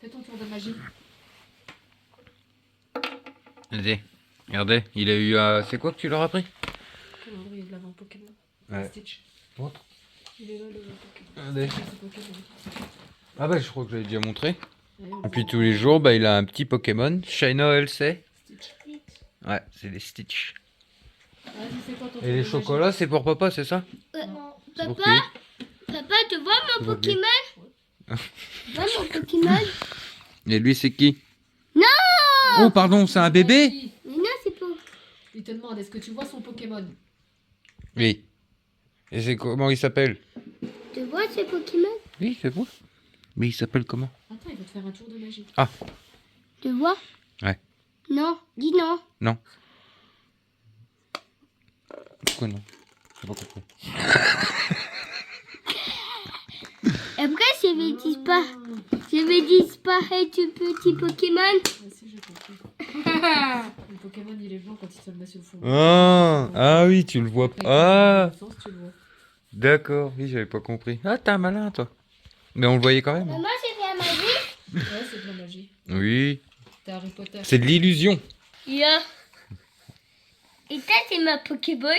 Fais ton tour de magie. Vas-y, regardez, il a eu... c'est quoi que tu leur as pris? Calendrier de l'avant Pokémon. Ouais. Stitch. Montre. Il est là le Pokémon. Regardez. C'est Pokémon. Ah bah je crois que j'avais déjà montré. Allez, on Et puis voit. tous les jours, bah il a un petit Pokémon. Shayna, elle sait. Stitch. Ouais, c'est des Stitch. Vas-y, fais quoi ton tour Et les de chocolats, c'est pour papa, c'est ça? Non. C'est pour Papa, qui? papa, tu vois mon Pour qui? Pokémon? Tu vois mon Pokémon? Et lui, c'est qui? Non! Oh, pardon, c'est un bébé? Magie. Mais non, c'est pas. Il te demande, est-ce que tu vois son Pokémon? Oui. Et c'est comment il s'appelle? Tu vois ce Pokémon? Oui, c'est vous. Mais il s'appelle comment? Attends, il va te faire un tour de magie. Ah, Tu vois? ouais. Non, dis non. Non. Pourquoi non? J'ai pas compris. Après, je vais disparaître ce petit Pokémon. Ah si, j'ai compris. Le Pokémon, il est blanc quand il se le met sur le fond. Ah oui, tu le vois Après, pas. Ah, dans le sens, tu le vois. d'accord, oui, j'avais pas compris. Ah, t'es un malin, toi. Mais on le voyait quand même. Maman, j'ai fait la magie. Ouais, c'est de la magie. Oui. T'es Harry Potter. C'est de l'illusion. Yeah. Et ça, c'est ma Pokéball.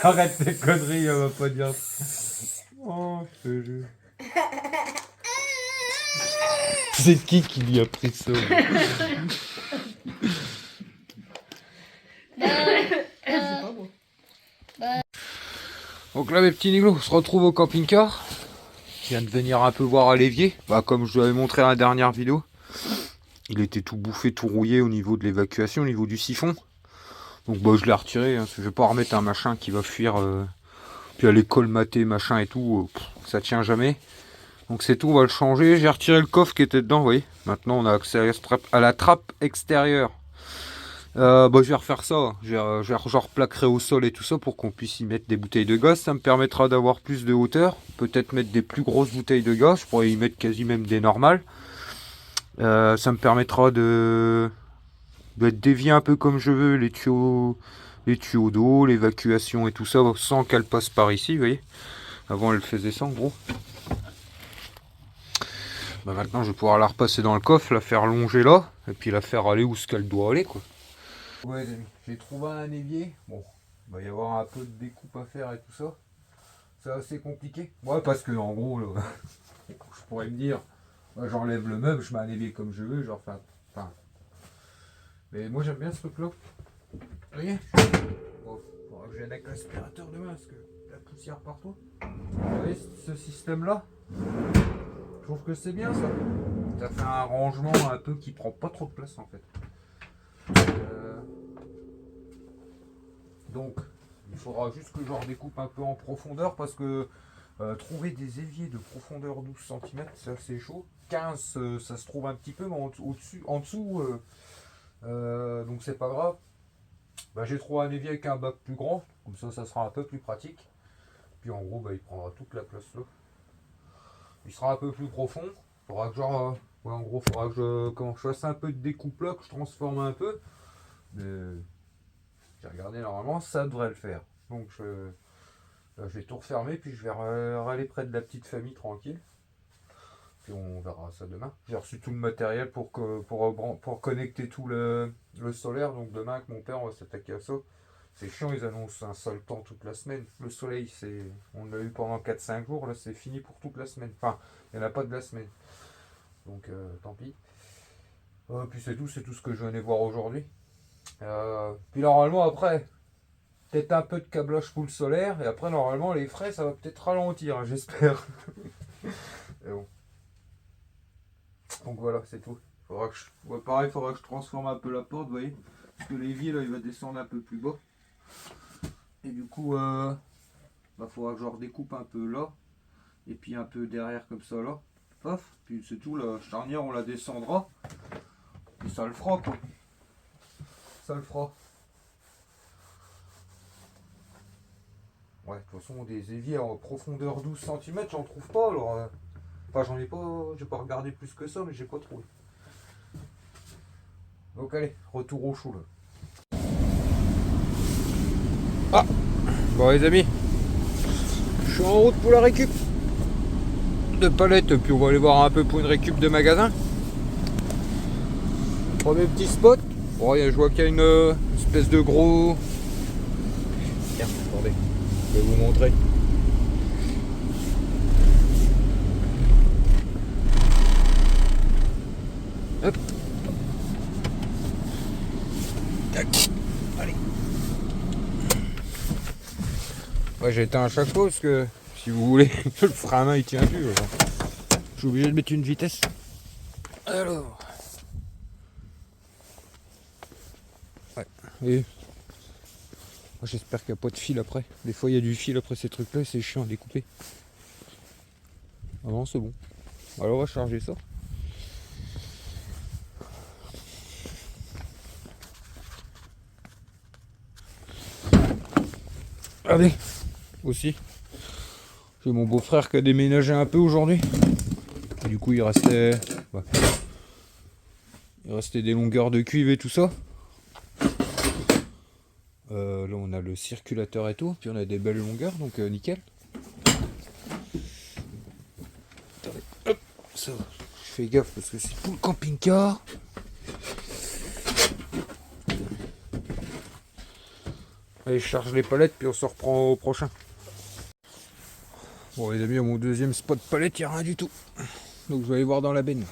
Arrête tes conneries, elle va pas dire. Oh, je te jure. C'est qui lui a pris ça? C'est pas moi. Donc là, mes petits néglos, on se retrouve au camping-car. Je viens de venir un peu voir à l'évier. Bah, comme je vous l'avais montré dans la dernière vidéo. Il était tout bouffé, tout rouillé au niveau de l'évacuation, au niveau du siphon. Donc bah, je l'ai retiré, hein, parce que je vais pas remettre un machin qui va fuir, puis aller colmater, machin et tout, ça tient jamais. Donc c'est tout, on va le changer. J'ai retiré le coffre qui était dedans, vous voyez. Maintenant on a accès à la trappe extérieure. Bah, je vais refaire ça, je replaquerai au sol et tout ça pour qu'on puisse y mettre des bouteilles de gaz. Ça me permettra d'avoir plus de hauteur, peut-être mettre des plus grosses bouteilles de gaz, je pourrais y mettre quasi même des normales. Ça me permettra de dévier un peu comme je veux les tuyaux d'eau, l'évacuation et tout ça, sans qu'elle passe par ici, vous voyez. Avant elle faisait ça en gros. Bah, maintenant je vais pouvoir la repasser dans le coffre, la faire longer là, et puis la faire aller où ce qu'elle doit aller, quoi. Ouais les amis, j'ai trouvé un évier. Bon, il va y avoir un peu de découpe à faire et tout ça. C'est assez compliqué. Ouais, parce que en gros, là, je pourrais me dire, bah, j'enlève le meuble, je mets un évier comme je veux, genre, enfin. Mais moi j'aime bien ce truc là. Vous voyez? Bon, faudra que je vienne avec l'aspirateur demain parce que la poussière partout. Vous voyez ce système là? Je trouve que c'est bien ça. Ça fait un rangement un peu qui prend pas trop de place en fait. Donc il faudra juste que je redécoupe un peu en profondeur parce que trouver des éviers de profondeur 12 cm c'est assez chaud. 15 ça se trouve un petit peu mais en dessous donc c'est pas grave. Bah, j'ai trouvé un évier avec un bac plus grand, comme ça sera un peu plus pratique. Puis en gros bah, il prendra toute la place là. Il sera un peu plus profond. Faudra que genre ouais, en gros faudra que je fasse un peu de découpe là, que je transforme un peu. Mais j'ai regardé normalement ça devrait le faire. Donc là, je vais tout refermer puis je vais aller près de la petite famille tranquille. Puis on verra ça demain. J'ai reçu tout le matériel pour connecter tout le solaire. Donc demain avec mon père on va s'attaquer à ça. C'est chiant, ils annoncent un seul temps toute la semaine. Le soleil, on l'a eu pendant 4-5 jours, là c'est fini pour toute la semaine. Enfin, il n'y en a pas de la semaine. Donc tant pis. Puis c'est tout ce que je venais voir aujourd'hui. Puis normalement après, peut-être un peu de câblage pour le solaire. Et après normalement les frais ça va peut-être ralentir, hein, j'espère. Et bon. Donc voilà, c'est tout. Pareil, il faudra que je transforme un peu la porte, vous voyez. Parce que l'évier là il va descendre un peu plus bas. Et du coup, faudra que je redécoupe un peu là. Et puis un peu derrière comme ça là. Paf. Puis c'est tout, la charnière on la descendra. Et ça le fera quoi. Ça le fera. Ouais, de toute façon des éviers en profondeur 12 cm, j'en trouve pas alors. Enfin j'en ai pas, j'ai pas regardé plus que ça mais j'ai pas trouvé. Donc allez, retour au chaud là. Ah bon les amis, je suis en route pour la récup. de palettes, puis on va aller voir un peu pour une récup de magasin. Premier petit spot. Bon, je vois qu'il y a une espèce de gros... Tiens, attendez, je vais vous montrer. Hop. Tac. Allez. Ouais, j'ai éteint à chaque fois parce que si vous voulez, le frein à main il tient plus. Je suis obligé de mettre une vitesse. Alors. Ouais. Et j'espère qu'il n'y a pas de fil après. Des fois il y a du fil après ces trucs là, c'est chiant à découper. Ah non, c'est bon. Alors on va charger ça. Allez, aussi. J'ai mon beau-frère qui a déménagé un peu aujourd'hui. Du coup, il restait des longueurs de cuivre et tout ça. Là, on a le circulateur et tout. Puis on a des belles longueurs, donc nickel. Attendez, hop, ça va. Je fais gaffe parce que c'est tout le camping-car. Allez, je charge les palettes, puis on se reprend au prochain. Bon les amis, à mon deuxième spot palette, il n'y a rien du tout. Donc je vais aller voir dans la benne.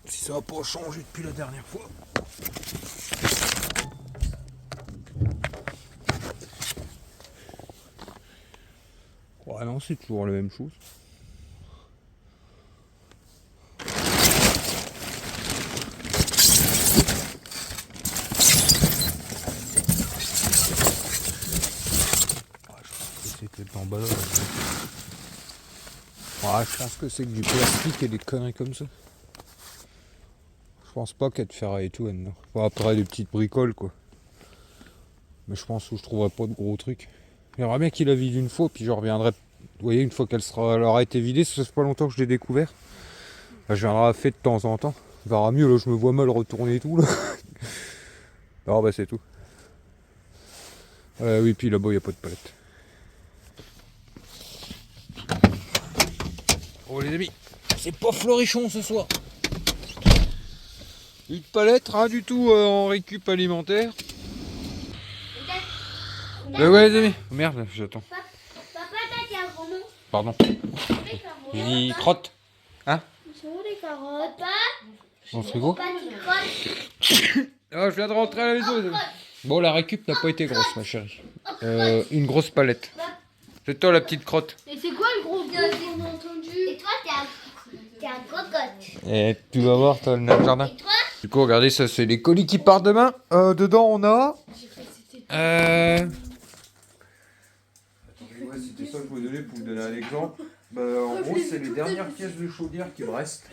Si ça n'a pas changé depuis la dernière fois. Ouais non, c'est toujours la même chose. C'était l'emballage. Ouais, je pense que c'est que du plastique et des conneries comme ça. Je pense pas qu'il y a de ferraille et tout là-dedans. Bon, après des petites bricoles quoi. Mais je pense que je trouverai pas de gros trucs. J'aimerais bien qu'il la vide une fois, puis je reviendrai. Vous voyez, une fois elle aura été vidée, ça fait pas longtemps que je l'ai découvert. Là, je viendrai à faire de temps en temps. On verra mieux, là je me vois mal retourner et tout là. Alors bah c'est tout. Oui, puis là-bas il n'y a pas de palette. Oh les amis, c'est pas florichon ce soir. Une palette, rien du tout en récup alimentaire. Ouais les amis, merde, j'attends. Papa, t'as dit un gros nom. Pardon. Les carottes. J'ai dit crotte. Hein? Ils sont où les carottes? Papa, Dans le frigo? papa, tu crottes. Ah, je viens de rentrer à la maison les amis. Bon, la récup n'a pas été grosse ma chérie. Une grosse palette. C'est toi la petite crotte. Et c'est quoi le gros gosse? On a entendu. Et toi, t'es un cocotte. Et tu vas voir toi le jardin. Et toi? Du coup, regardez, ça c'est les colis qui partent demain. Dedans, on a. Ouais, c'était ça que je vous donnais pour vous donner un exemple. En gros, c'est les dernières pièces de chaudière qui me restent.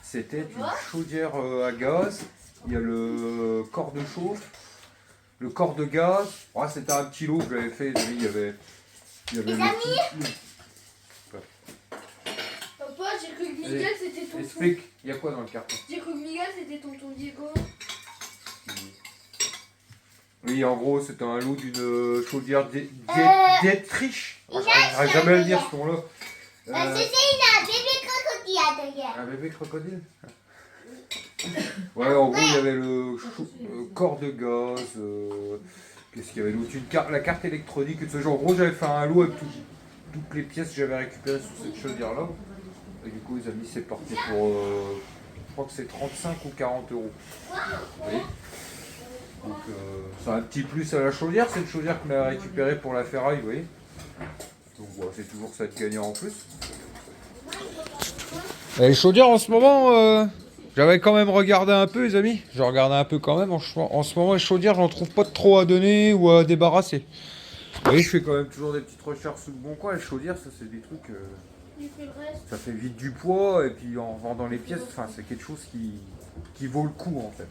C'était une chaudière à gaz. Il y a le corps de chauffe, le corps de gaz. Ouais, c'était un petit lot que j'avais fait. Il y avait le petit... Papa, j'ai cru que Miguel c'était tonton. Explique, il y a quoi dans le carton? J'ai cru que Miguel c'était tonton Diego. Oui, en gros, c'était un lot d'une chaudière Dietrich. J'arrive jamais à le dire ce nom-là. C'est un bébé crocodile derrière. Un bébé crocodile. Ouais, en gros, il y avait le corps de gaz. Qu'est-ce qu'il y avait d'autre? La carte électronique et tout ça. En gros, j'avais fait un lot avec toutes les pièces que j'avais récupérées sur cette chaudière-là. Et du coup, les amis, c'est parti pour. Je crois que c'est 35 ou 40 euros. Vous voyez? Donc, c'est un petit plus à la chaudière. C'est une chaudière qu'on a récupérée pour la ferraille, vous voyez? Donc, voilà, c'est toujours ça de gagnant en plus. Et les chaudières en ce moment. J'avais quand même regardé un peu les amis, je regardais un peu quand même, en ce moment les chaudières j'en trouve pas trop à donner ou à débarrasser. Vous voyez, je fais quand même toujours des petites recherches sous le bon coin, les chaudières ça c'est des trucs, ça fait vite du poids et puis en vendant les pièces, enfin c'est quelque chose qui vaut le coup en fait.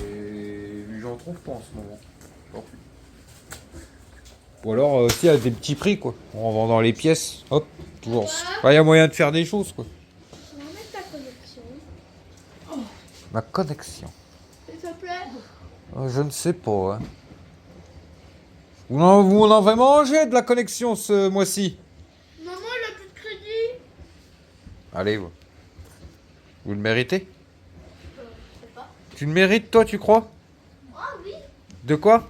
Et j'en trouve pas en ce moment. Ou alors aussi à des petits prix quoi, en vendant les pièces, hop, toujours. Il y a moyen de faire des choses quoi. Ma connexion. S'il te plaît. Je ne sais pas. Hein. Vous en avez mangé de la connexion ce mois-ci? Maman, elle a plus de crédit. Allez, vous le méritez? Je sais pas. Tu le mérites, toi, tu crois? Ah oui. De quoi?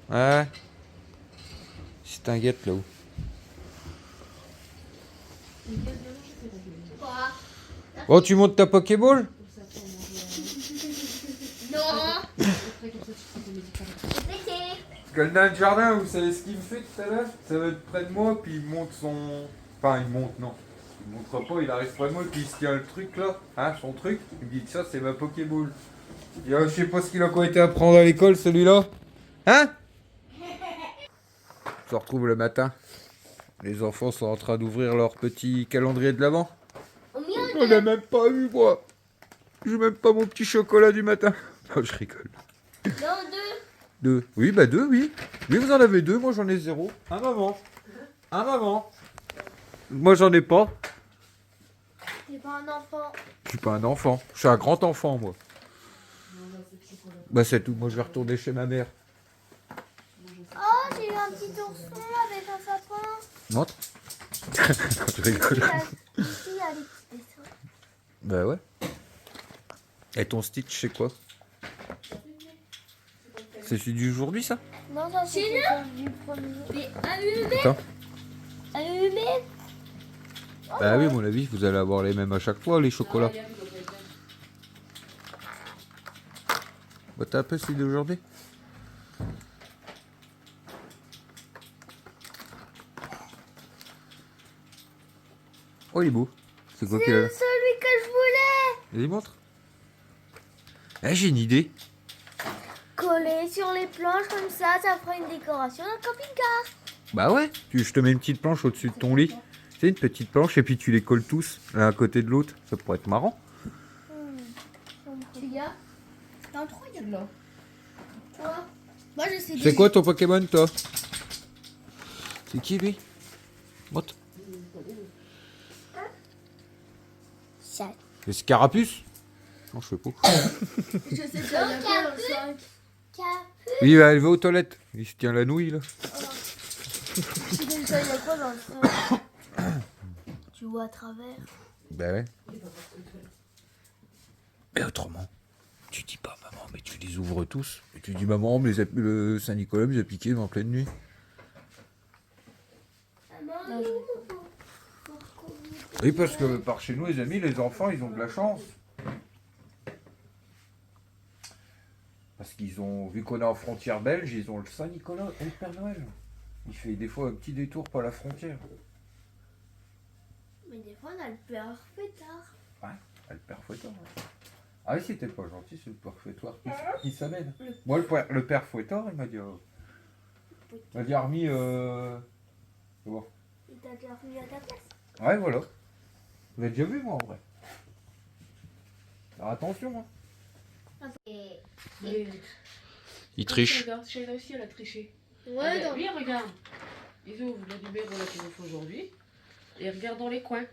Ouais. C'est un guette là-haut. Quoi? Oh, tu montes ta Pokéball? Non. Après, comme ça, tu prends ton médicament. C'est pété. Quand dans le jardin, vous savez ce qu'il me fait tout à l'heure? Ça va être près de moi, puis il monte son... Enfin, il monte, non. Il montre pas, il arrive près de moi, puis il se tient le truc là, hein, son truc. Il me dit, ça, c'est ma Pokéball. Et, je sais pas ce qu'il a quoi été apprendre à l'école, celui-là. Hein? On se retrouve le matin. Les enfants sont en train d'ouvrir leur petit calendrier de l'Avent. Au milieu On n'a même pas eu, moi. J'ai même pas mon petit chocolat du matin. Non, je rigole. Non, 2. 2. Oui, bah 2, oui. Oui, vous en avez 2, moi j'en ai 0. Un maman. Un maman. Moi j'en ai pas. T'es pas un enfant. Je suis pas un enfant. Je suis un grand enfant, moi. Bah c'est tout. Moi je vais retourner chez ma mère. Oh, j'ai eu un petit ourson avec un sapin. Montre. Je rigole. Ici, il y a les petits dessins. Bah ouais. Et ton Stitch, c'est quoi? C'est celui d'aujourd'hui, ça? Non, ça c'est du premier. Mais allumé. Attends. Allumé. Bah oui, à mon avis, vous allez avoir les mêmes à chaque fois, les chocolats. Bah t'as un peu celui d'aujourd'hui? Oh, il est beau. C'est quoi qu'il a là? Celui que je voulais. Il montre. Eh, j'ai une idée. Coller sur les planches comme ça fera une décoration d'un camping-car. Bah ouais, je te mets une petite planche au-dessus de ton lit. C'est une petite planche et puis tu les colles tous l'un à côté de l'autre. Ça pourrait être marrant. Tu y as T'as un trou, il y a de là. Toi. Moi je sais C'est quoi ton Pokémon, toi? C'est qui lui? Montre. Ça. Le Scarapuce? Non, je sais pas. Je sais que ça vient dans 5. Oui, bah, elle va aux toilettes. Il se tient la nouille là. Tu sais déjà il y a quoi dans le feu? Tu vois à travers. Bah ouais. Et autrement, tu dis pas maman, mais tu les ouvres tous. Et tu dis maman, mais le Saint-Nicolas nous a piqué en pleine nuit. Oui, parce que par chez nous, les amis, les enfants, ils ont de la chance. Parce qu'ils ont, vu qu'on est en frontière belge, ils ont le Saint-Nicolas et le Père Noël. Il fait des fois un petit détour par la frontière. Mais des fois on a le père fêtard. Ouais, le Père Fouettard. Ouais. Ah oui, c'était pas gentil, c'est le Père Fouettard qui s'amène. Moi, le Père Fouettard, il m'a dit... il m'a dit, remis... bon. Il t'a déjà remis à ta place. Ouais, voilà. Vous avez déjà vu, moi, en vrai. Alors attention, hein. Il triche. J'ai réussi à la tricher. Ouais, Ah, lui, regarde. Ils ouvrent le numéro là qu'ils ont fait aujourd'hui. Et regarde dans les coins.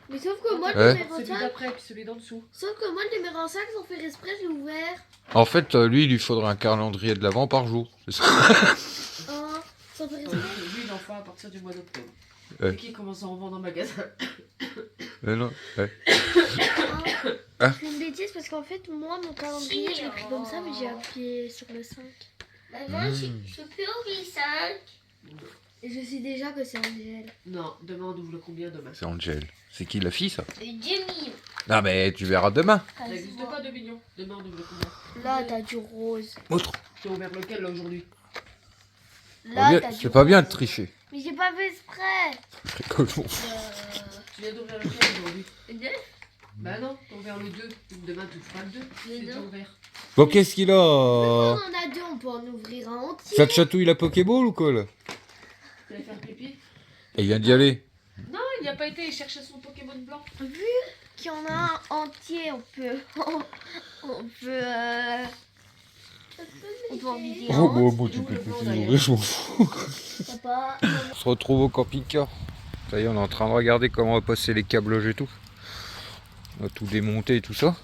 Mais sauf que moi, Ouais. le numéro Celui 5, d'après, puis celui d'en dessous. sauf que moi, le numéro 5, sans faire exprès, je l'ai ouvert. En fait, lui, il lui faudrait un calendrier de l'avant par jour. C'est ça. Sans faire Lui, exprès. il en fait à partir du mois d'octobre. Ouais. Et qui commence à en vendre en magasin. Non, ouais. Je fais une bêtise parce qu'en fait, moi, mon calendrier, je l'ai pris comme ça, mais j'ai appuyé sur le 5. Maman, je peux ouvrir 5. Et je sais déjà que c'est Angèle. Non, demain on ouvre le combien demain? C'est Angel. C'est qui la fille, ça? C'est Jamie. Non, mais tu verras demain. Ça n'existe pas 2 millions. Demain on ouvre le combien? Là, t'as du rose. Autre. Tu as ouvert lequel là aujourd'hui? Là, t'as du C'est pas bien de rose. tricher. Mais j'ai pas fait exprès. Je rigole, je m'en fous. Tu viens d'ouvrir lequel aujourd'hui? Le 2. Bah non, t'as ouvert le 2. Demain tu feras le 2. C'est déjà ouvert. Bon, qu'est-ce qu'il a? On en a 2, on peut en ouvrir un entier. Ça te chatouille la Pokéball ou quoi, là? Tu vas faire pipi? Et il vient d'y aller. Non, il n'y a pas été chercher son Pokémon blanc. Vu qu'il y en a un entier, on peut on peut en vider un. Oh, bon, tu peux plus les ouvrir, je m'en fous. Papa, On se retrouve au camping-car. Ça y est, on est en train de regarder comment on va passer les câblages et tout. On va tout démonter et tout ça.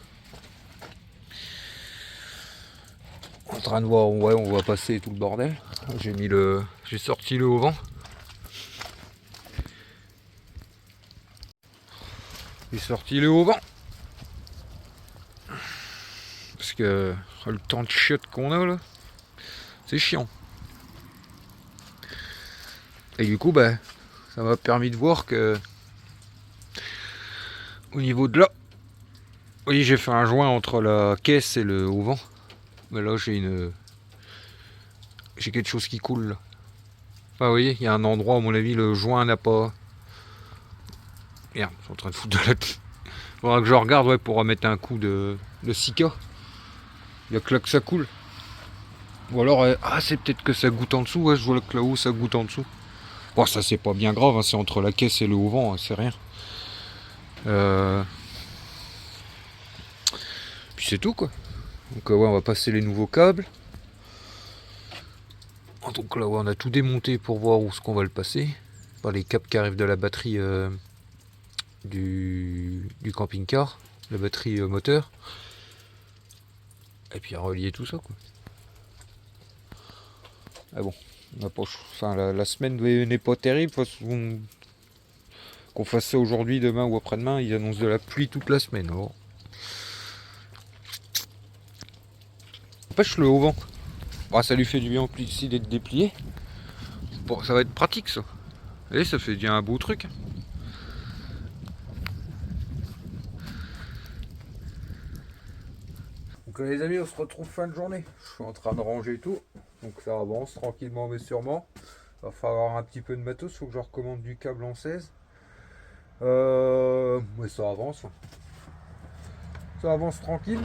En train de voir, ouais, on va passer tout le bordel. J'ai sorti le haut vent. J'ai sorti le haut vent. Parce que le temps de chiotte qu'on a là, c'est chiant. Et du coup, bah, ça m'a permis de voir que au niveau de là, oui, j'ai fait un joint entre la caisse et le haut vent. Mais là, j'ai quelque chose qui coule là. Ah, vous voyez, il y a un endroit, à mon avis, le joint n'a pas. Merde, je suis en train de foutre de la. Faudra que je regarde, ouais, pour remettre un coup de Sika. Il y a que là que ça coule. Ou alors, c'est peut-être que ça goûte en dessous, ouais, je vois que là-haut ça goûte en dessous. Bon, ça c'est pas bien grave, hein, c'est entre la caisse et le haut vent, hein, c'est rien. Puis c'est tout quoi. Donc ouais, on va passer les nouveaux câbles. Donc là, ouais, on a tout démonté pour voir où est-ce qu'on va le passer. Par les câbles qui arrivent de la batterie du camping-car, la batterie moteur. Et puis à relier tout ça quoi. Ah bon, on a pas, enfin, la semaine n'est pas terrible. Qu'on fasse ça aujourd'hui, demain ou après-demain, ils annoncent de la pluie toute la semaine. Alors. Empêche le haut vent. Bon, ça lui fait du bien aussi d'être déplié. Bon, ça va être pratique ça. Vous voyez, ça fait bien un beau truc. Donc les amis, on se retrouve fin de journée. Je suis en train de ranger tout. Donc ça avance tranquillement mais sûrement. Il va falloir un petit peu de matos. Il faut que je recommande du câble en 16. Mais ça avance. Ça avance tranquille.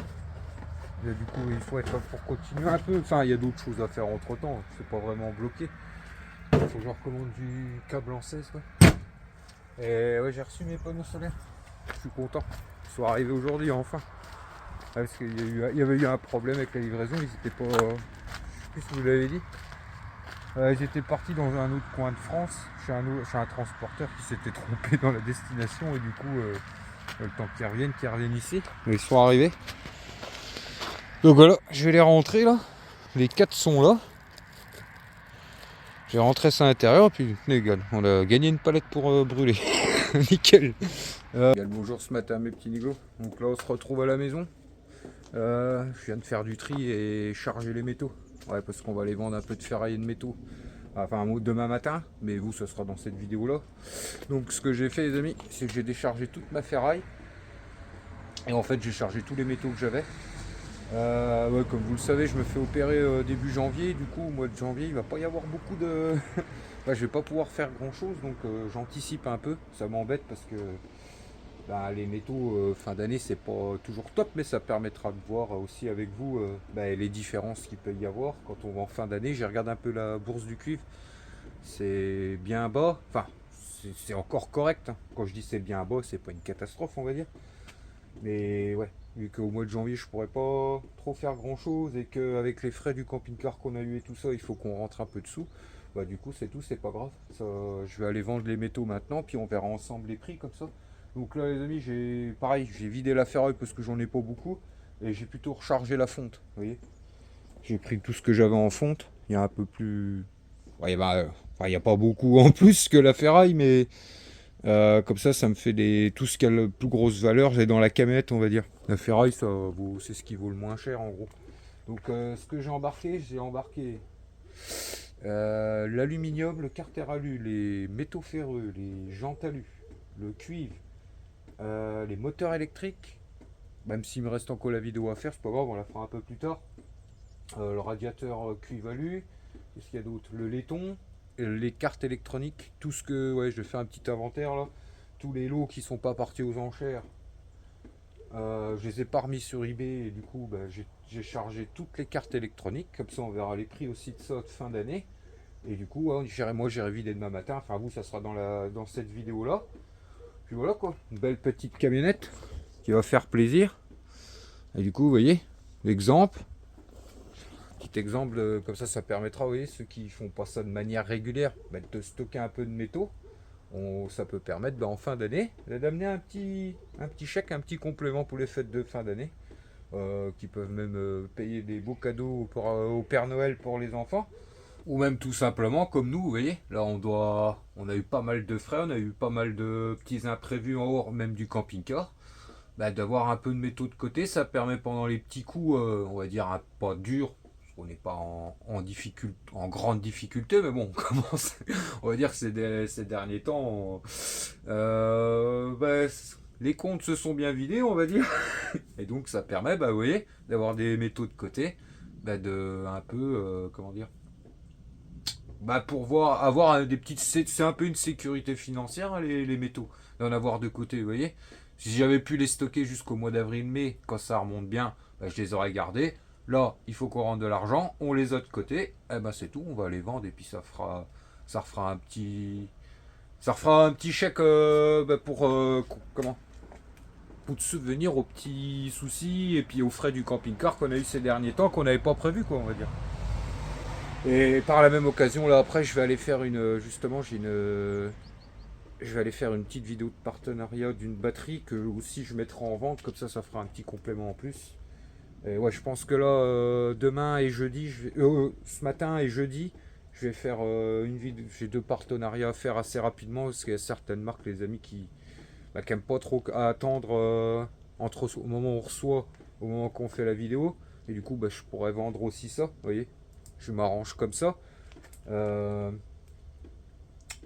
Et du coup, il faut être là pour continuer un peu. Enfin, il y a d'autres choses à faire entre temps. C'est pas vraiment bloqué. Il faut que je recommande du câble en 16. Ouais. Et ouais, j'ai reçu mes panneaux solaires. Je suis content. Ils sont arrivés aujourd'hui enfin. Ouais, parce qu'il y avait eu un problème avec la livraison. Ils étaient pas. Je sais plus si vous l'avez dit. Ils étaient partis dans un autre coin de France. Chez un transporteur qui s'était trompé dans la destination. Et du coup, le temps qu'ils reviennent ici. Mais ils sont arrivés. Donc voilà, je vais les rentrer là. Les 4 sont là. Je vais rentrer ça à l'intérieur et puis égal. On a gagné une palette pour brûler. Nickel. Bonjour ce matin mes petits nigauds. Donc là on se retrouve à la maison. Je viens de faire du tri et charger les métaux. Ouais, parce qu'on va les vendre un peu de ferraille et de métaux. Enfin demain matin, mais vous ce sera dans cette vidéo là. Donc ce que j'ai fait les amis, c'est que j'ai déchargé toute ma ferraille. Et en fait j'ai chargé tous les métaux que j'avais. Ouais, comme vous le savez, je me fais opérer début janvier. Du coup, au mois de janvier, il va pas y avoir beaucoup de. Enfin, je vais pas pouvoir faire grand chose, donc j'anticipe un peu. Ça m'embête parce que les métaux fin d'année, c'est pas toujours top, mais ça permettra de voir aussi avec vous les différences qu'il peut y avoir quand on va en fin d'année. J'ai regardé un peu la bourse du cuivre, c'est bien bas. Enfin, c'est encore correct. Hein. Quand je dis c'est bien bas, c'est pas une catastrophe, on va dire. Mais ouais, vu qu'au mois de janvier je pourrais pas trop faire grand chose et qu'avec les frais du camping-car qu'on a eu et tout ça, il faut qu'on rentre un peu dessous. Bah du coup c'est tout, c'est pas grave. Ça, je vais aller vendre les métaux maintenant, puis on verra ensemble les prix comme ça. Donc là les amis, j'ai vidé la ferraille parce que j'en ai pas beaucoup et j'ai plutôt rechargé la fonte. Vous voyez, j'ai pris tout ce que j'avais en fonte. Il y a un peu plus, ouais, il n'y a pas beaucoup en plus que la ferraille, mais comme ça me fait tout ce qui a la plus grosse valeur, j'ai dans la camionnette, on va dire. La ferraille, c'est ce qui vaut le moins cher en gros. Donc ce que j'ai embarqué l'aluminium, le carter alu, les métaux ferreux, les jantes alu, le cuivre, les moteurs électriques. Même s'il me reste encore la vidéo à faire, c'est pas grave, on la fera un peu plus tard. Le radiateur cuivre alu, qu'est-ce qu'il y a d'autre? Le laiton. Les cartes électroniques, tout ce que, ouais, je fais un petit inventaire là, tous les lots qui sont pas partis aux enchères, je les ai pas remis sur eBay et du coup j'ai chargé toutes les cartes électroniques, comme ça on verra les prix aussi de ça de fin d'année. Et du coup moi j'irai vider demain matin, enfin vous ça sera dans cette vidéo là. Puis voilà quoi, une belle petite camionnette qui va faire plaisir. Et du coup vous voyez l'exemple. Petit exemple, comme ça permettra, vous voyez, ceux qui font pas ça de manière régulière, de stocker un peu de métaux. Ça peut permettre en fin d'année d'amener un petit chèque, un petit complément pour les fêtes de fin d'année, qui peuvent même payer des beaux cadeaux au Père Noël pour les enfants. Ou même tout simplement comme nous, vous voyez, là on a eu pas mal de frais, on a eu pas mal de petits imprévus en hors même du camping-car. Bah, d'avoir un peu de métaux de côté, ça permet pendant les petits coups, on va dire pas dur, parce qu'on n'est pas en grande difficulté, mais bon, on commence, on va dire que ces derniers temps, les comptes se sont bien vidés, on va dire, et donc ça permet, bah, vous voyez, d'avoir des métaux de côté, bah, de un peu, comment dire, bah, pour avoir des petites, c'est un peu une sécurité financière, hein, les métaux, d'en avoir de côté, vous voyez. Si j'avais pu les stocker jusqu'au mois d'avril-mai, quand ça remonte bien, bah, je les aurais gardés. Là, il faut qu'on rentre de l'argent, on les a de côté, et ben c'est tout, on va les vendre et puis ça refera un petit chèque bah, pour comment, pour subvenir aux petits soucis et puis aux frais du camping-car qu'on a eu ces derniers temps qu'on n'avait pas prévu, quoi, on va dire. Et par la même occasion, là après, je vais aller faire justement, je vais aller faire une petite vidéo de partenariat d'une batterie que aussi je mettrai en vente, comme ça fera un petit complément en plus. Et ouais, je pense que là, demain et jeudi, ce matin et jeudi, je vais faire une vidéo. J'ai 2 partenariats à faire assez rapidement parce qu'il y a certaines marques, les amis, qui aiment pas trop attendre entre au moment où on reçoit, au moment qu'on fait la vidéo. Et du coup, bah, je pourrais vendre aussi ça, vous voyez. Je m'arrange comme ça. Euh,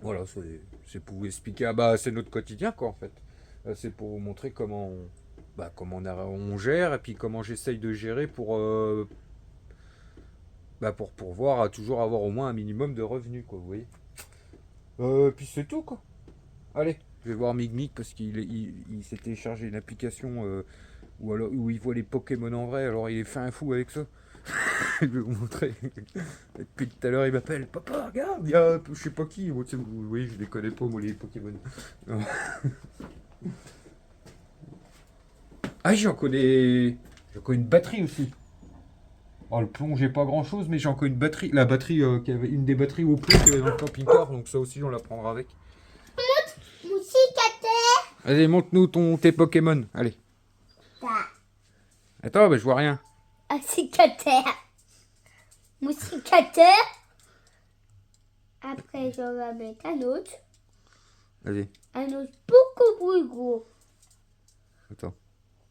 voilà, c'est pour vous expliquer. Ah bah, c'est notre quotidien, quoi, en fait. C'est pour vous montrer comment on gère et puis comment j'essaye de gérer pour pouvoir toujours avoir au moins un minimum de revenus, quoi, vous voyez. Puis c'est tout, quoi. Allez, je vais voir Migmic parce qu'il s'est téléchargé une application où il voit les Pokémon en vrai, alors il est fait un fou avec ça. Je vais vous montrer. Depuis tout à l'heure, il m'appelle. Papa, regarde, il y a je sais pas qui. Moi, vous voyez, je les connais pas, moi, les Pokémon. Ah, j'en connais. J'en connais une batterie aussi. Oh, le plomb, j'ai pas grand chose, mais j'ai encore une batterie. La batterie, une des batteries au plomb qu'il y avait dans le camping-car, donc ça aussi, on la prendra avec. Vas-y, montre-nous tes Pokémon. Allez. Attends, bah, je vois rien. Un cicateur. Mousticateur. Après, je vais mettre un autre. Vas-y. Un autre beaucoup plus gros. Attends.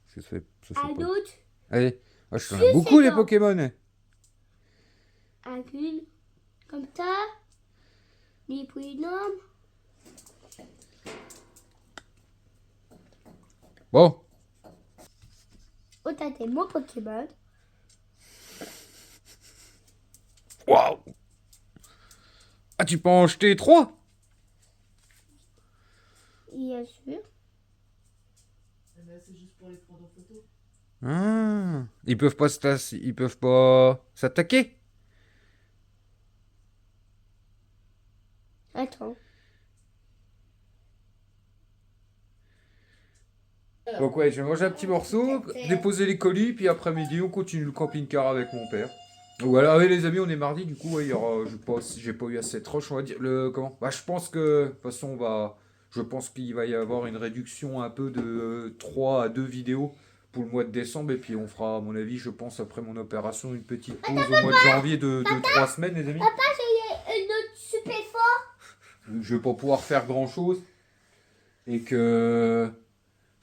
Ça se fait Un pas. autre. Allez. Ah, je t'en ai beaucoup, les non. Pokémon. Un une. Comme ça. Les plus énormes. Bon. Oh, t'as mon Pokémon. Waouh. Ah, tu peux en jeter 3? Bien sûr. Eh ben, c'est juste pour les prendre en photo. Ah, ils peuvent pas s'attaquer. Attends. Donc ouais, je vais manger un petit morceau, déposer les colis, puis après-midi, on continue le camping-car avec mon père. Donc voilà, oui, les amis, on est mardi, du coup, ouais, il y aura, j'ai pas eu assez de roche, on va dire, comment? Bah, je pense que, de toute façon, je pense qu'il va y avoir une réduction un peu de 3 à 2 vidéos pour le mois de décembre, et puis on fera, à mon avis, je pense, après mon opération, une petite pause au mois de janvier de 3 semaines, les amis. Papa, j'ai une autre super fort. Je vais pas pouvoir faire grand-chose, et que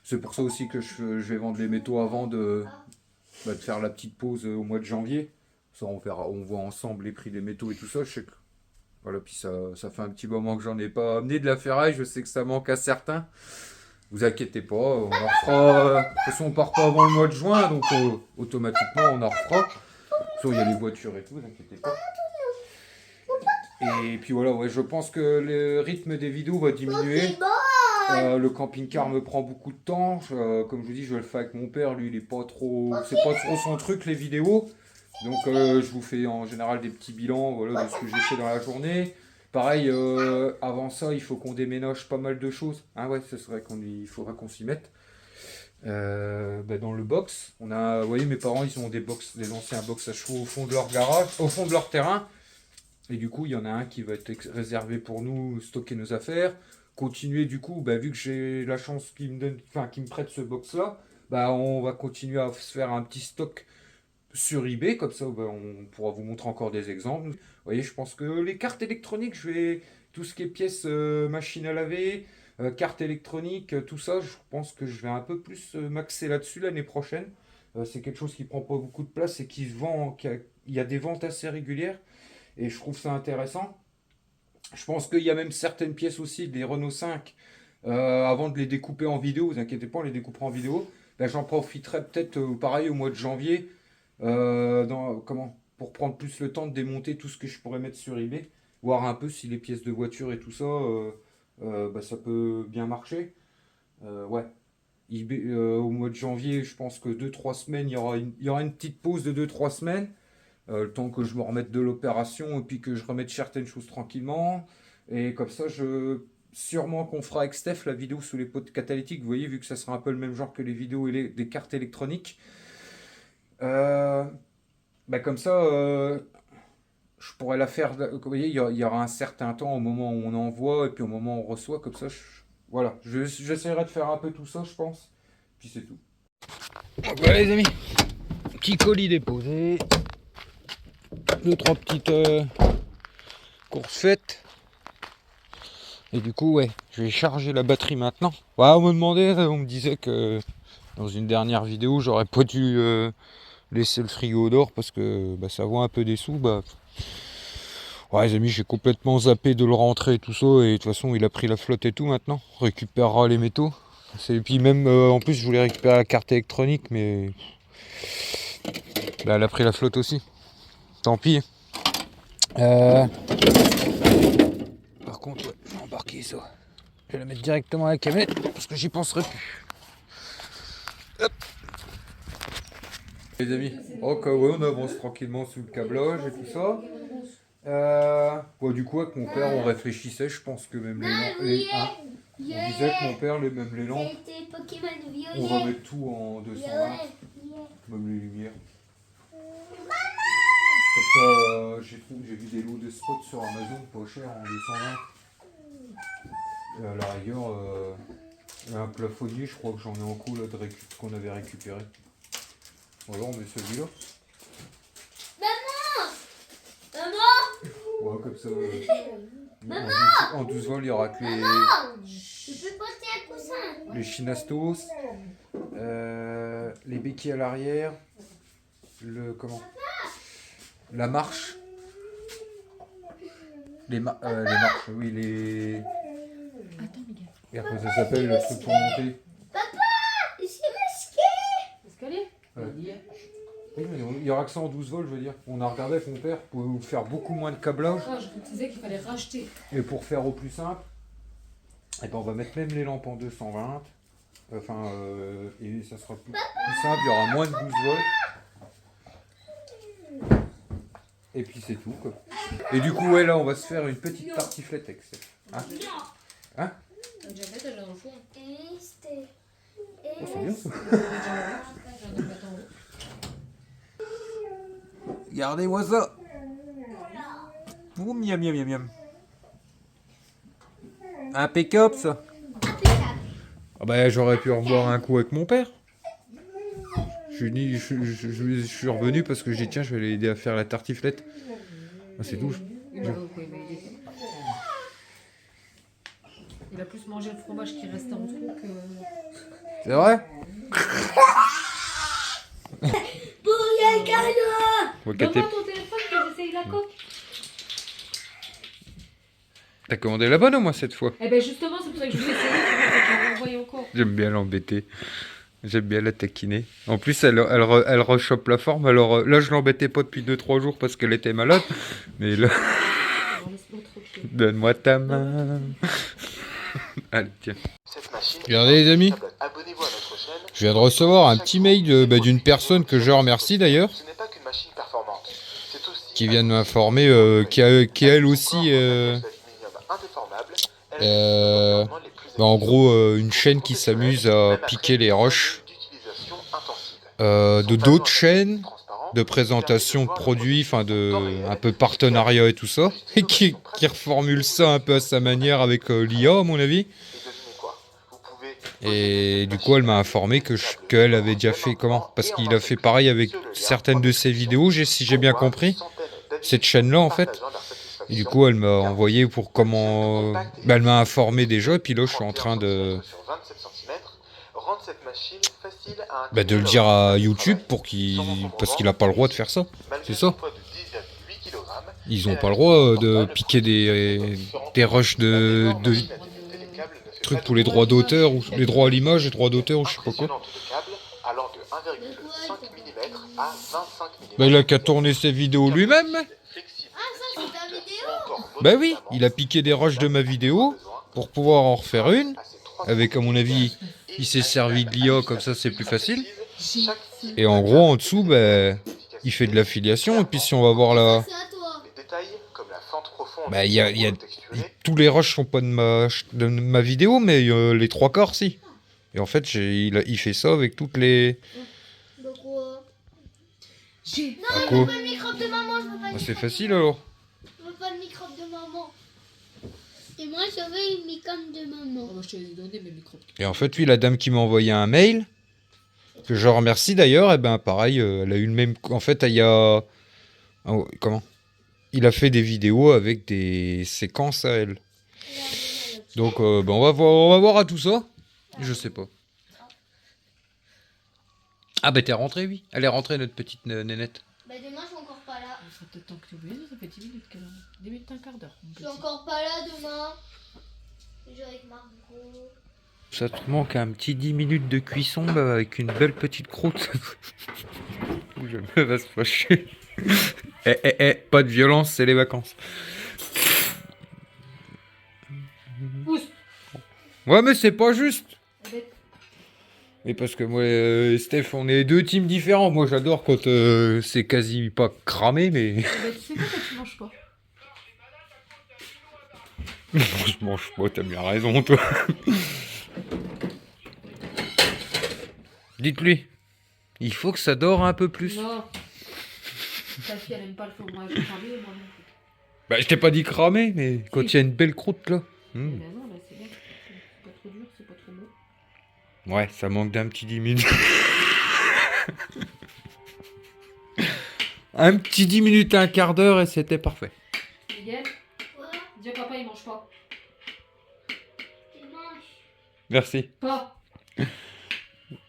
c'est pour ça aussi que je vais vendre les métaux avant de faire la petite pause au mois de janvier. Ça, on voit ensemble les prix des métaux et tout ça. Je sais que, voilà, puis ça fait un petit moment que j'en ai pas amené de la ferraille. Je sais que ça manque à certains. Vous inquiétez pas, on en refera. De toute façon, on part pas avant le mois de juin, donc automatiquement, on en refera. Sauf il y a les voitures et tout, vous inquiétez pas. Et puis voilà, ouais, je pense que le rythme des vidéos va diminuer. Le camping-car me prend beaucoup de temps. Comme je vous dis, je vais le faire avec mon père. Lui, il est pas trop. C'est pas trop son truc, les vidéos. Donc, je vous fais en général des petits bilans, voilà, de ce que j'ai fait dans la journée. Pareil, avant ça, il faut qu'on déménage pas mal de choses. Ah ouais, c'est vrai il faudra qu'on s'y mette. Dans le box, vous voyez, mes parents, ils ont des anciens box à chevaux au fond de leur garage, au fond de leur terrain. Et du coup, il y en a un qui va être réservé pour nous, stocker nos affaires. Continuer du coup, vu que j'ai la chance qu'il me prête ce box là, on va continuer à se faire un petit stock sur eBay, comme ça ben, on pourra vous montrer encore des exemples. Vous voyez, je pense que les cartes électroniques, je vais tout ce qui est pièces machine à laver, cartes électroniques, tout ça, je pense que je vais un peu plus m'axer là-dessus l'année prochaine. C'est quelque chose qui prend pas beaucoup de place et qui se vend, il y a des ventes assez régulières et je trouve ça intéressant. Je pense qu'il y a même certaines pièces aussi des Renault 5. Avant de les découper en vidéo, vous inquiétez pas, on les découpera en vidéo. Ben, j'en profiterai peut-être pareil au mois de janvier pour prendre plus le temps de démonter tout ce que je pourrais mettre sur eBay. Voir un peu si les pièces de voiture et tout ça, ben, ça peut bien marcher. Ouais. eBay, au mois de janvier, je pense que 2-3 semaines, il y aura une petite pause de 2-3 semaines. Le temps que je me remette de l'opération et puis que je remette certaines choses tranquillement. Et comme ça, sûrement qu'on fera avec Steph la vidéo sous les potes catalytiques. Vous voyez, vu que ça sera un peu le même genre que les vidéos des cartes électroniques. Bah comme ça, je pourrais la faire. Vous voyez, il y aura un certain temps au moment où on envoie et puis au moment où on reçoit. Comme ça, voilà. J'essaierai de faire un peu tout ça, je pense. Puis c'est tout. Donc voilà les amis. Petit colis déposé. 2-3 petites courses faites. Et du coup, ouais, je vais charger la batterie maintenant. Ouais, on me demandait, on me disait que dans une dernière vidéo, j'aurais pas dû laisser le frigo dehors parce que bah, ça vaut un peu des sous. Bah, ouais, les amis, j'ai complètement zappé de le rentrer et tout ça. Et de toute façon, il a pris la flotte et tout maintenant. On récupérera les métaux. Et puis même, en plus, je voulais récupérer la carte électronique, mais bah, elle a pris la flotte aussi. Tant pis. Par contre, ouais, je vais embarquer ça. Je vais la mettre directement à la camionnette parce que j'y penserai plus. Hop. Les amis, ok, ouais, on avance tranquillement sous le câblage et tout ça. Ouais, du coup, avec mon père, on réfléchissait. Je pense que même on disait que mon père, même les lampes, on va mettre tout en 220, même les lumières. Comme ça, j'ai vu des lots de spots sur Amazon pas cher en 220. Et à la rigueur, un plafonnier, je crois que j'en ai en coup là qu'on avait récupéré. Voilà, on met celui-là. Maman, Ouais, comme ça. En 12 volts, il y aura que je peux porter un coussin. les chinastos, les béquilles à l'arrière, la marche. Les marches, oui, les. Attends, les gars. Et après, ça s'appelle le truc pour monter. Je suis masquée. Escalier. Ouais. Oui, mais il y aura que ça en 12 volts, je veux dire. On a regardé avec mon père pour faire beaucoup moins de câblage. Ah, je te disais qu'il fallait racheter. Et pour faire au plus simple, et ben on va mettre même les lampes en 220. Enfin, et ça sera plus simple, il y aura moins de 12 volts. Et puis c'est tout, quoi. Et du coup, ouais, là, on va se faire une petite tartiflette avec ça. Hein? Hein? T'as déjà fait, t'as déjà dans le four. Oh, c'est bien ça. Regardez-moi ça. Oh, miam, miam, miam, miam. Impeccable, ça. Ah bah, j'aurais pu en boire un coup avec mon père. Je suis revenu parce que j'ai dit tiens, je vais l'aider à faire la tartiflette. Ah, c'est tout. Il a plus mangé le fromage qui restait en trou que. C'est vrai? Donne-moi ton téléphone que j'essaye la coque. T'as commandé la bonne au moins cette fois? Eh ben justement, c'est pour ça que je voulais essayer. Je l'envoie encore. J'aime bien l'embêter. J'aime bien la taquiner. En plus, elle rechoppe la forme. Alors là, je l'embêtais pas depuis 2-3 jours parce qu'elle était malade. Mais là, Alors, laisse-moi tranquille. donne-moi ta main. Allez, tiens. Regardez les amis, Abonnez-vous à notre chaîne. je viens de recevoir un petit mail d'une personne que je remercie d'ailleurs, Ce n'est pas qu'une machine performante. C'est aussi qui vient de m'informer, qui elle aussi, en gros, une chaîne qui s'amuse à piquer les roches, de d'autres chaînes de présentation de produits, enfin de un peu partenariat et tout ça, et qui reformule ça un peu à sa manière avec l'IA à mon avis. Et du coup, elle m'a informé qu'elle avait déjà fait comment? Parce qu'il a fait pareil avec certaines de ses vidéos, si j'ai bien compris. Cette chaîne-là, en fait. Et du coup, elle m'a envoyé pour comment... Bah, elle m'a informé déjà, et puis là, je suis en train de... Bah, de le dire à YouTube parce qu'il a pas le droit de faire ça. C'est ça. Ils ont pas le droit de piquer des rushs de trucs pour les droits d'auteur, ou les droits à l'image, les droits d'auteur, ou je sais pas quoi. Bah, il a qu'à tourner ses vidéos lui-même. C'est ta vidéo. Bah oui, il a piqué des rushs de ma vidéo pour pouvoir en refaire une. Avec, à mon avis, il s'est servi de l'IA, comme ça c'est plus facile. Et en gros, en dessous, bah, il fait de l'affiliation. Et puis si on va voir là... C'est à toi. Bah, tous les rushs sont pas de ma vidéo, mais les trois quarts, si. Et en fait, il fait ça avec toutes les... De quoi? J'ai. Non, je quoi veux pas le microbe de maman, je veux pas le Bah, c'est microbe facile alors. Je veux pas le microbe de maman. Et moi, je veux une microbe de maman. Oh, moi, je te les ai donné mes microbes. Et en fait, oui, la dame qui m'a envoyé un mail, que je remercie d'ailleurs, et ben pareil, elle a eu le même... En fait, il y a... comment? Il a fait des vidéos avec des séquences à elle. Donc, ben on va voir à tout ça. Je sais pas. Ah bah t'es rentrée, oui. Elle est rentrée, notre petite nénette. Bah demain, je suis encore pas là. Il serait peut-être temps que tu oublies, ça fait 10 minutes qu'elle en a. 10 minutes, un quart d'heure. mon Je suis petit. encore pas là demain. Je joue avec Margot. Ça te manque un petit 10 minutes de cuisson bah, avec une belle petite croûte. Ouh, je va se fâcher. Pas de violence, c'est les vacances. Pousse. Ouais, mais c'est pas juste. Allez. Mais parce que moi, Steph, on est deux teams différents. Moi, j'adore quand c'est quasi pas cramé, mais... Bah, tu sais quoi, toi, tu manges pas. Je mange pas, t'as bien raison, toi. Dites-lui, il faut que ça dort un peu plus. Non. Ta fille, elle aime pas le fromage cramé, moi non plus. Bah, je t'ai pas dit cramé, mais quand il y a une belle croûte, là. Mais non, là, c'est bien. C'est pas trop dur, c'est pas trop mou. Ouais, ça manque d'un petit 10 minutes. Un petit 10 minutes, un quart d'heure, et c'était parfait. Miguel, Quoi? dis à papa, il mange pas. Tu manges? Merci. Pas.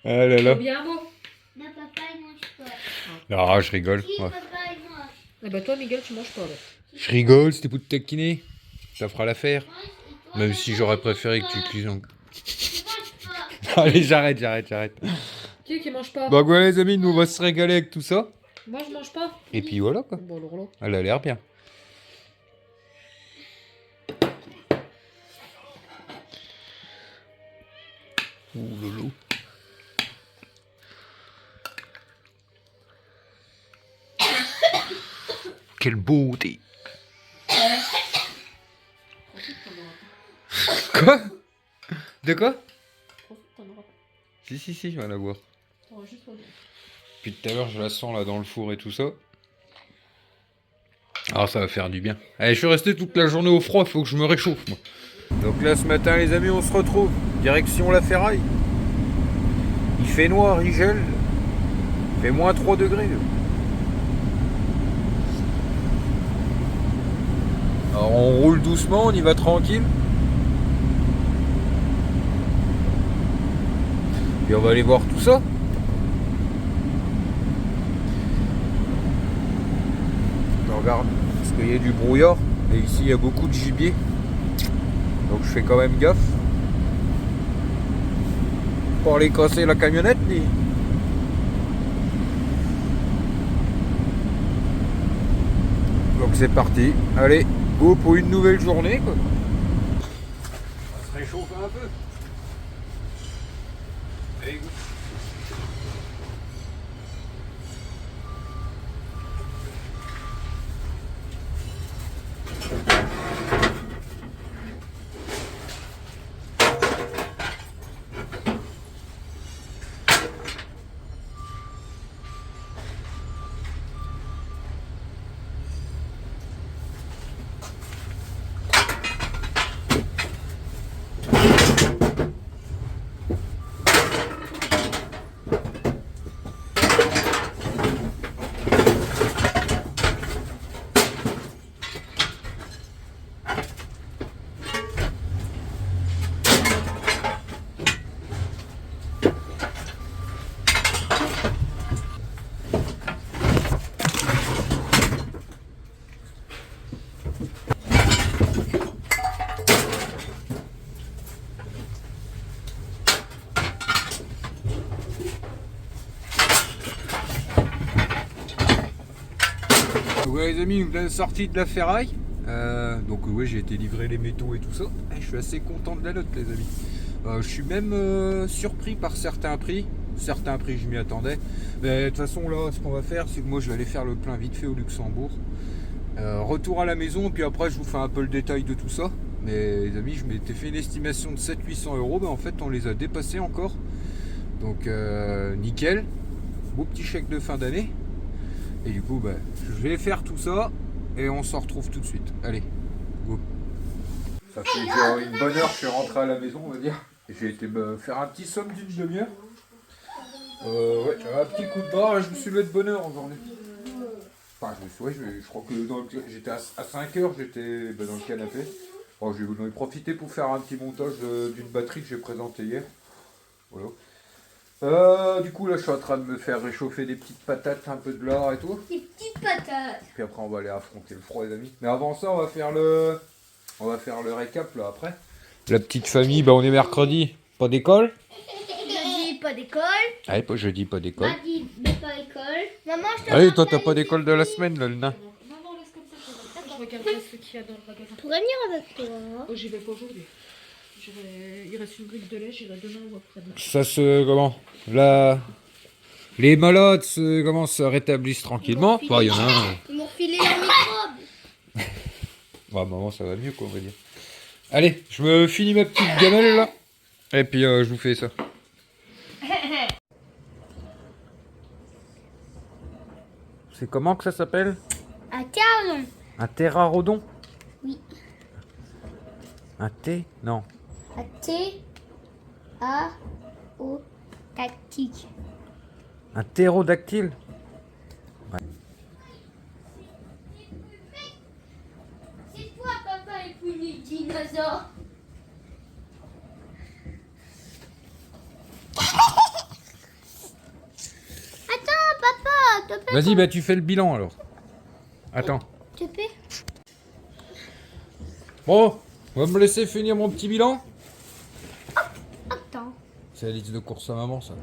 Ah là là. Faut bien un mot. Non, papa, il mange pas. Ah, je rigole. Si, Ouais. papa, il mange. Eh bah, toi, Miguel, tu manges pas, là. Je rigole, c'était pour te taquiner. Ça fera l'affaire. Mange, et toi, Même papa, si j'aurais tu préféré que manges tu pas. cuisines. Tu manges pas. Allez, j'arrête. Qui mange pas? Bah ouais, les amis, nous on va se régaler avec tout ça. Moi, je mange pas. Et puis voilà quoi. Bon, alors là. Elle a l'air bien. Ouh lolo. Quelle beauté. Ensuite, t'en auras pas. Quoi? De quoi? Ensuite, t'en auras pas. Si, je vais en avoir. T'auras juste pas de- Puis tout à l'heure, je la sens là dans le four et tout ça. Ah, ça va faire du bien. Allez, je suis resté toute la journée au froid, faut que je me réchauffe, moi. Donc là, ce matin, les amis, on se retrouve. Direction la ferraille. Il fait noir, il gèle. Il fait moins 3 degrés. Alors, on roule doucement, on y va tranquille. Puis on va aller voir tout ça. Je regarde, parce qu'il y a du brouillard. Et ici, il y a beaucoup de gibier. Donc je fais quand même gaffe. Pour aller casser la camionnette, ni. Donc c'est parti. Allez, go pour une nouvelle journée, quoi. On va se réchauffer un peu. Allez, go. Ouais les amis, nous sommes sortis de la ferraille. Donc ouais, j'ai été livrer les métaux et tout ça. Et je suis assez content de la note les amis. Je suis même surpris par certains prix. Certains prix, je m'y attendais. Mais de toute façon là, ce qu'on va faire, c'est que moi je vais aller faire le plein vite fait au Luxembourg. Retour à la maison, puis après je vous fais un peu le détail de tout ça. Mais les amis, je m'étais fait une estimation de 700-800 euros. Ben, en fait, on les a dépassés encore. Donc nickel. Beau petit chèque de fin d'année. Et du coup, ben, je vais faire tout ça. Et on s'en retrouve tout de suite. Allez, go. Ça fait déjà une bonne heure que je suis rentré à la maison, on va dire. Et j'ai été me faire un petit somme d'une demi-heure. Ouais, j'avais un petit coup de barre. Je me suis levé de bonne heure aujourd'hui. Enfin, je crois que j'étais à 5 heures, j'étais dans le canapé. Bon, je vais profiter pour faire un petit montage d'une batterie que j'ai présentée hier. Voilà. Du coup, là, je suis en train de me faire réchauffer des petites patates, un peu de lard et tout. Des petites patates. Puis après, on va aller affronter le froid, les amis. Mais avant ça, on va faire le récap, là, après. La petite famille, bah, on est mercredi. Pas d'école. Jeudi, pas d'école. Allez, pas jeudi, pas d'école. Mardi, pas d'école. Maman, je te Allez, toi, t'as pas d'école de la semaine, là, le nain. Non, laisse comme ça. Je regarderai ce qu'il y a dans le magasin. pourrais venir avec toi. Oh, j'y vais pas aujourd'hui. Il reste une brique de lait, j'irai demain ou après-demain. Ça se... comment les malades se rétablissent tranquillement. Bah, il y en a un. Ils m'ont refilé la microbe. Bah, maman, ça va mieux, quoi, on va dire. Allez, je me finis ma petite gamelle, là. Et puis, je vous fais ça. C'est comment que ça s'appelle? Un carton. Un terrarodon? Oui. Un thé? Non. Un T A O tactique. Un ptérodactyle? Ouais. C'est toi, papa, et puis les dinosaures. Attends, papa, te plaît. Vas-y, bah tu fais le bilan alors. Attends. Te plaît. Bon, on va me laisser finir mon petit bilan. Attends. C'est la liste de courses à maman, ça.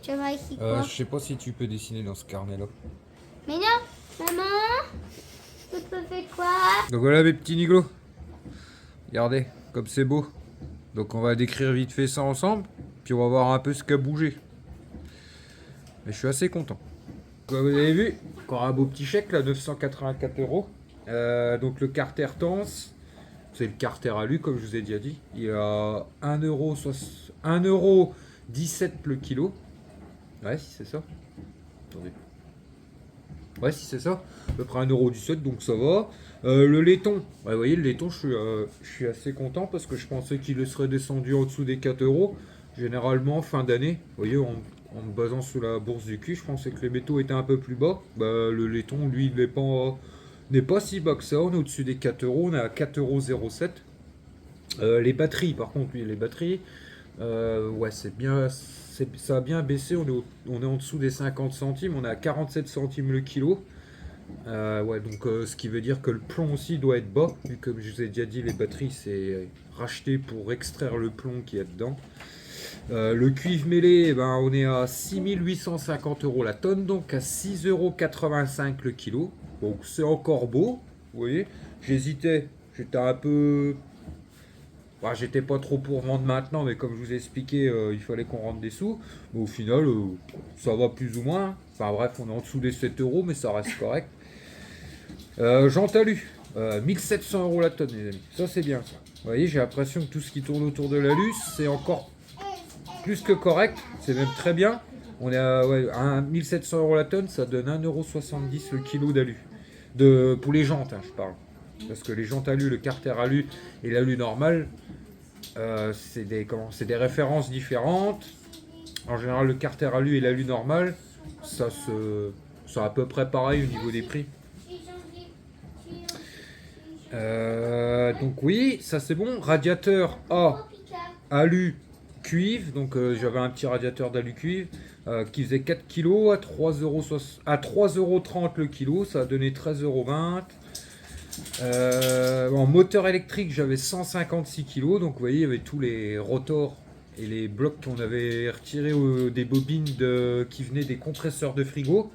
Tu vois ici quoi? Je sais pas si tu peux dessiner dans ce carnet-là. Mais non, maman, tu peux faire quoi? Donc voilà mes petits niglos. Regardez, comme c'est beau. Donc on va décrire vite fait ça ensemble. Puis on va voir un peu ce qui a bougé. Mais je suis assez content. Comme vous avez vu, encore un beau petit chèque là, 984 euros. Donc le Carter Tense, c'est le Carter Alu comme je vous ai déjà dit. Il a 1,17€ le kilo. Ouais, si c'est ça. Attendez. Ouais, si c'est ça. À peu près 1,17€, donc ça va. Le laiton, ouais, vous voyez, le laiton, je suis assez content parce que je pensais qu'il serait descendu en dessous des 4€. Généralement, fin d'année, vous voyez, en me basant sur la bourse du cul, je pensais que les métaux étaient un peu plus bas. Bah, le laiton, lui, il n'est pas si bas que ça. On est au-dessus des 4€, on est à 4,07€. Les batteries, par contre, oui, les batteries, ouais, c'est bien, ça a bien baissé. On est en dessous des 50 centimes, on est à 47 centimes le kilo. Ouais, donc ce qui veut dire que le plomb aussi doit être bas, vu que comme je vous ai déjà dit, les batteries c'est racheté pour extraire le plomb qu'il y a dedans. Le cuivre mêlé, eh ben, on est à 6 850€ la tonne, donc à 6,85€ le kilo. Donc c'est encore beau, vous voyez. J'hésitais, j'étais un peu... Bah, j'étais pas trop pour vendre maintenant, mais comme je vous ai expliqué, il fallait qu'on rentre des sous. Mais au final, ça va plus ou moins. Enfin bref, on est en dessous des 7€, mais ça reste correct. Jean Talus, 1700€ la tonne, les amis. Ça, c'est bien, ça. Vous voyez, j'ai l'impression que tout ce qui tourne autour de la luce, c'est encore plus que correct. C'est même très bien. On est à 1700€ la tonne, ça donne 1,70€ le kilo d'alu. Pour les jantes, hein, je parle. Parce que les jantes alu, le Carter alu et l'alu normal, c'est des références différentes. En général, le Carter alu et l'alu normal, ça à peu près pareil au niveau des prix. Donc oui, ça c'est bon. Radiateur A, alu, cuivre. Donc j'avais un petit radiateur d'alu cuivre qui faisait 4 kg à 3,30€ le kilo. Ça a donné 13,20€. En moteur électrique, j'avais 156 kg. Donc vous voyez, il y avait tous les rotors et les blocs qu'on avait retirés des bobines qui venaient des compresseurs de frigo.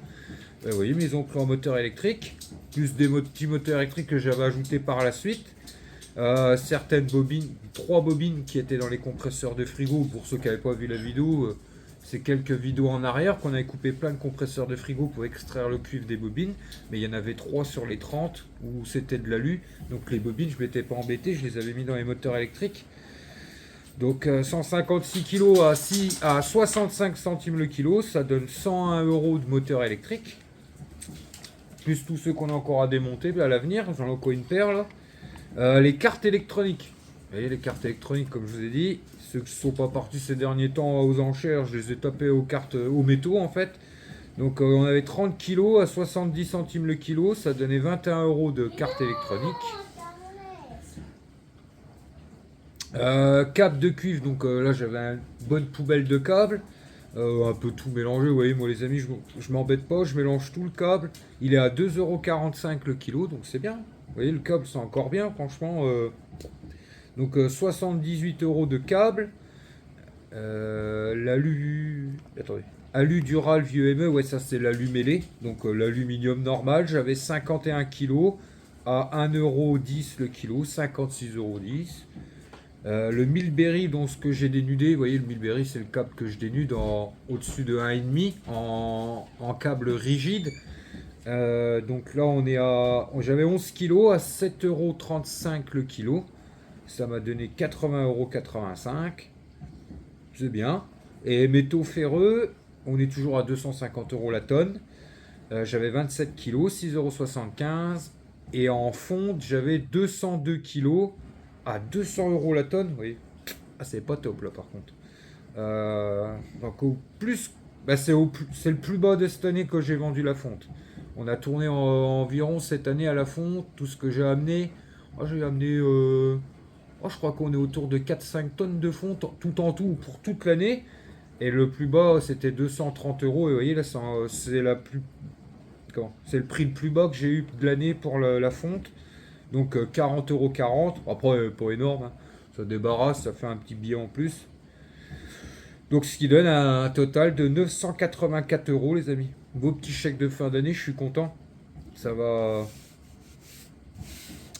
Vous voyez, mais ils ont pris en moteur électrique, plus des petits moteurs électriques que j'avais ajoutés par la suite. Certaines bobines, 3 bobines qui étaient dans les compresseurs de frigo. Pour ceux qui n'avaient pas vu la vidéo, c'est quelques vidéos en arrière qu'on avait coupé plein de compresseurs de frigo pour extraire le cuivre des bobines. Mais il y en avait 3 sur les 30 où c'était de l'alu. Donc les bobines, je ne m'étais pas embêté, je les avais mis dans les moteurs électriques. Donc 156 kg à 65 centimes le kilo, ça donne 101 € de moteur électrique. Plus tous ceux qu'on a encore à démonter à l'avenir, j'en ai encore une paire là. Les cartes électroniques. Vous voyez les cartes électroniques, comme je vous ai dit, ceux qui ne sont pas partis ces derniers temps aux enchères, je les ai tapés aux cartes, aux métaux en fait. Donc on avait 30 kg à 70 centimes le kilo, ça donnait 21 € de cartes électroniques. Câble de cuivre, donc là j'avais une bonne poubelle de câbles. Un peu tout mélangé, vous voyez, moi les amis, je m'embête pas, je mélange tout le câble. Il est à 2,45 € le kilo, donc c'est bien. Vous voyez, le câble c'est encore bien, franchement. Donc 78 € de câble. L'alu. Attendez. Alu Dural vieux ME, ouais, ça c'est l'alu mêlé. Donc l'aluminium normal, j'avais 51 kg à 1,10 € le kilo, 56,10 €. Le Milberry, dont ce que j'ai dénudé, vous voyez, le Milberry c'est le câble que je dénude au-dessus de 1,5 en câble rigide. Donc là on est à, j'avais 11 kg à 7,35 € le kilo, ça m'a donné 80,85 €, c'est bien. Et métaux ferreux, on est toujours à 250 € la tonne. J'avais 27 kg, 6,75 €. Et en fonte, j'avais 202 kg à 200 € la tonne. Vous voyez, ah, c'est pas top là par contre. Donc au plus, bah, c'est le plus bas de cette année que j'ai vendu la fonte. On a tourné environ cette année à la fonte. Tout ce que j'ai amené, j'ai amené, je crois qu'on est autour de 4-5 tonnes de fonte tout en tout pour toute l'année. Et le plus bas c'était 230 €. Et vous voyez là, c'est la plus, c'est le prix le plus bas que j'ai eu de l'année pour la fonte. Donc 40,40 €. Après, pas énorme, hein. Ça débarrasse, ça fait un petit billet en plus. Donc ce qui donne un total de 984 € les amis. Beau petit chèque de fin d'année, je suis content. Ça va.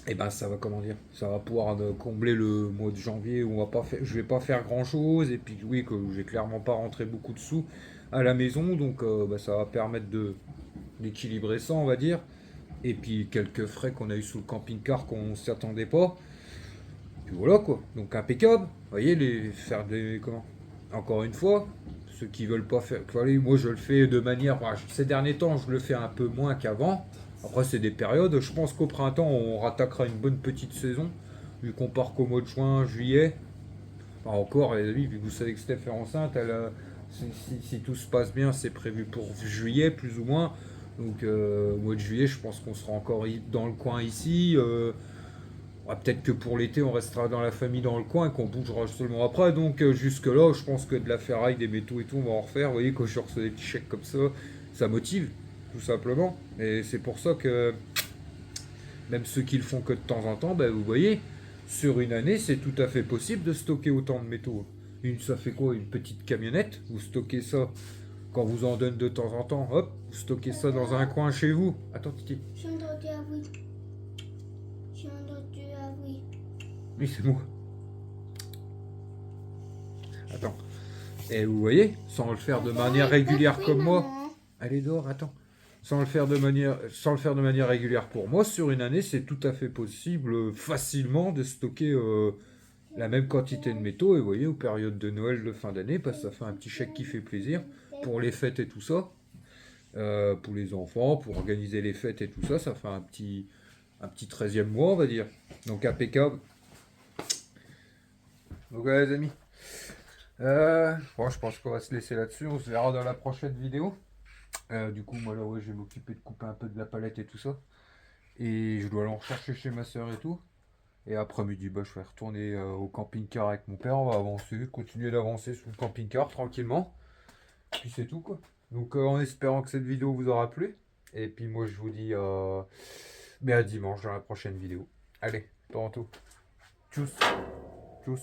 Et ben ça va, comment dire, ça va pouvoir combler le mois de janvier où on va pas faire, je vais pas faire grand chose. Et puis oui, que j'ai clairement pas rentré beaucoup de sous à la maison. Donc ça va permettre d'équilibrer ça, on va dire. Et puis quelques frais qu'on a eu sous le camping-car qu'on ne s'attendait pas. Puis voilà quoi. Donc impeccable. Vous voyez, faire des. Comment. Encore une fois, ceux qui veulent pas faire. Allez, moi je le fais de manière. Ces derniers temps, je le fais un peu moins qu'avant. Après, c'est des périodes. Je pense qu'au printemps, on rattaquera une bonne petite saison. Vu qu'on part qu'au mois de juin, juillet. Enfin, encore, les amis, vu que vous savez que Steph est enceinte, si tout se passe bien, c'est prévu pour juillet, plus ou moins. Donc au mois de juillet, je pense qu'on sera encore dans le coin ici. Peut-être que pour l'été, on restera dans la famille dans le coin et qu'on bougera seulement après. Donc jusque-là, je pense que de la ferraille, des métaux et tout, on va en refaire. Vous voyez, quand je reçois des petits chèques comme ça motive, tout simplement. Et c'est pour ça que même ceux qui le font que de temps en temps, vous voyez, sur une année, c'est tout à fait possible de stocker autant de métaux. Ça fait quoi? Une petite camionnette? Vous stockez ça. Quand vous en donne de temps en temps, hop, vous stockez ça dans un coin chez vous. Attends, Titi. Je viens de dire oui. Je viens de dire oui. Oui, c'est moi. Attends. Et vous voyez, sans le faire de manière régulière comme moi. Allez dehors, attends. Sans le faire de manière régulière pour moi, sur une année, c'est tout à fait possible facilement de stocker la même quantité de métaux. Et vous voyez, aux périodes de Noël, de fin d'année, parce que ça fait un petit chèque qui fait plaisir. Pour les fêtes et tout ça, pour les enfants, pour organiser les fêtes et tout ça, ça fait un petit 13e mois, on va dire. Donc impeccable. Donc voilà les amis. Je pense qu'on va se laisser là-dessus. On se verra dans la prochaine vidéo. Du coup, moi là, je vais m'occuper de couper un peu de la palette et tout ça. Et je dois aller en rechercher chez ma soeur et tout. Et après-midi, je vais retourner au camping-car avec mon père. On va avancer, continuer d'avancer sur le camping-car tranquillement. Puis c'est tout quoi. Donc en espérant que cette vidéo vous aura plu. Et puis moi je vous dis à dimanche dans la prochaine vidéo. Allez, Toronto. Tchuss. Tchuss.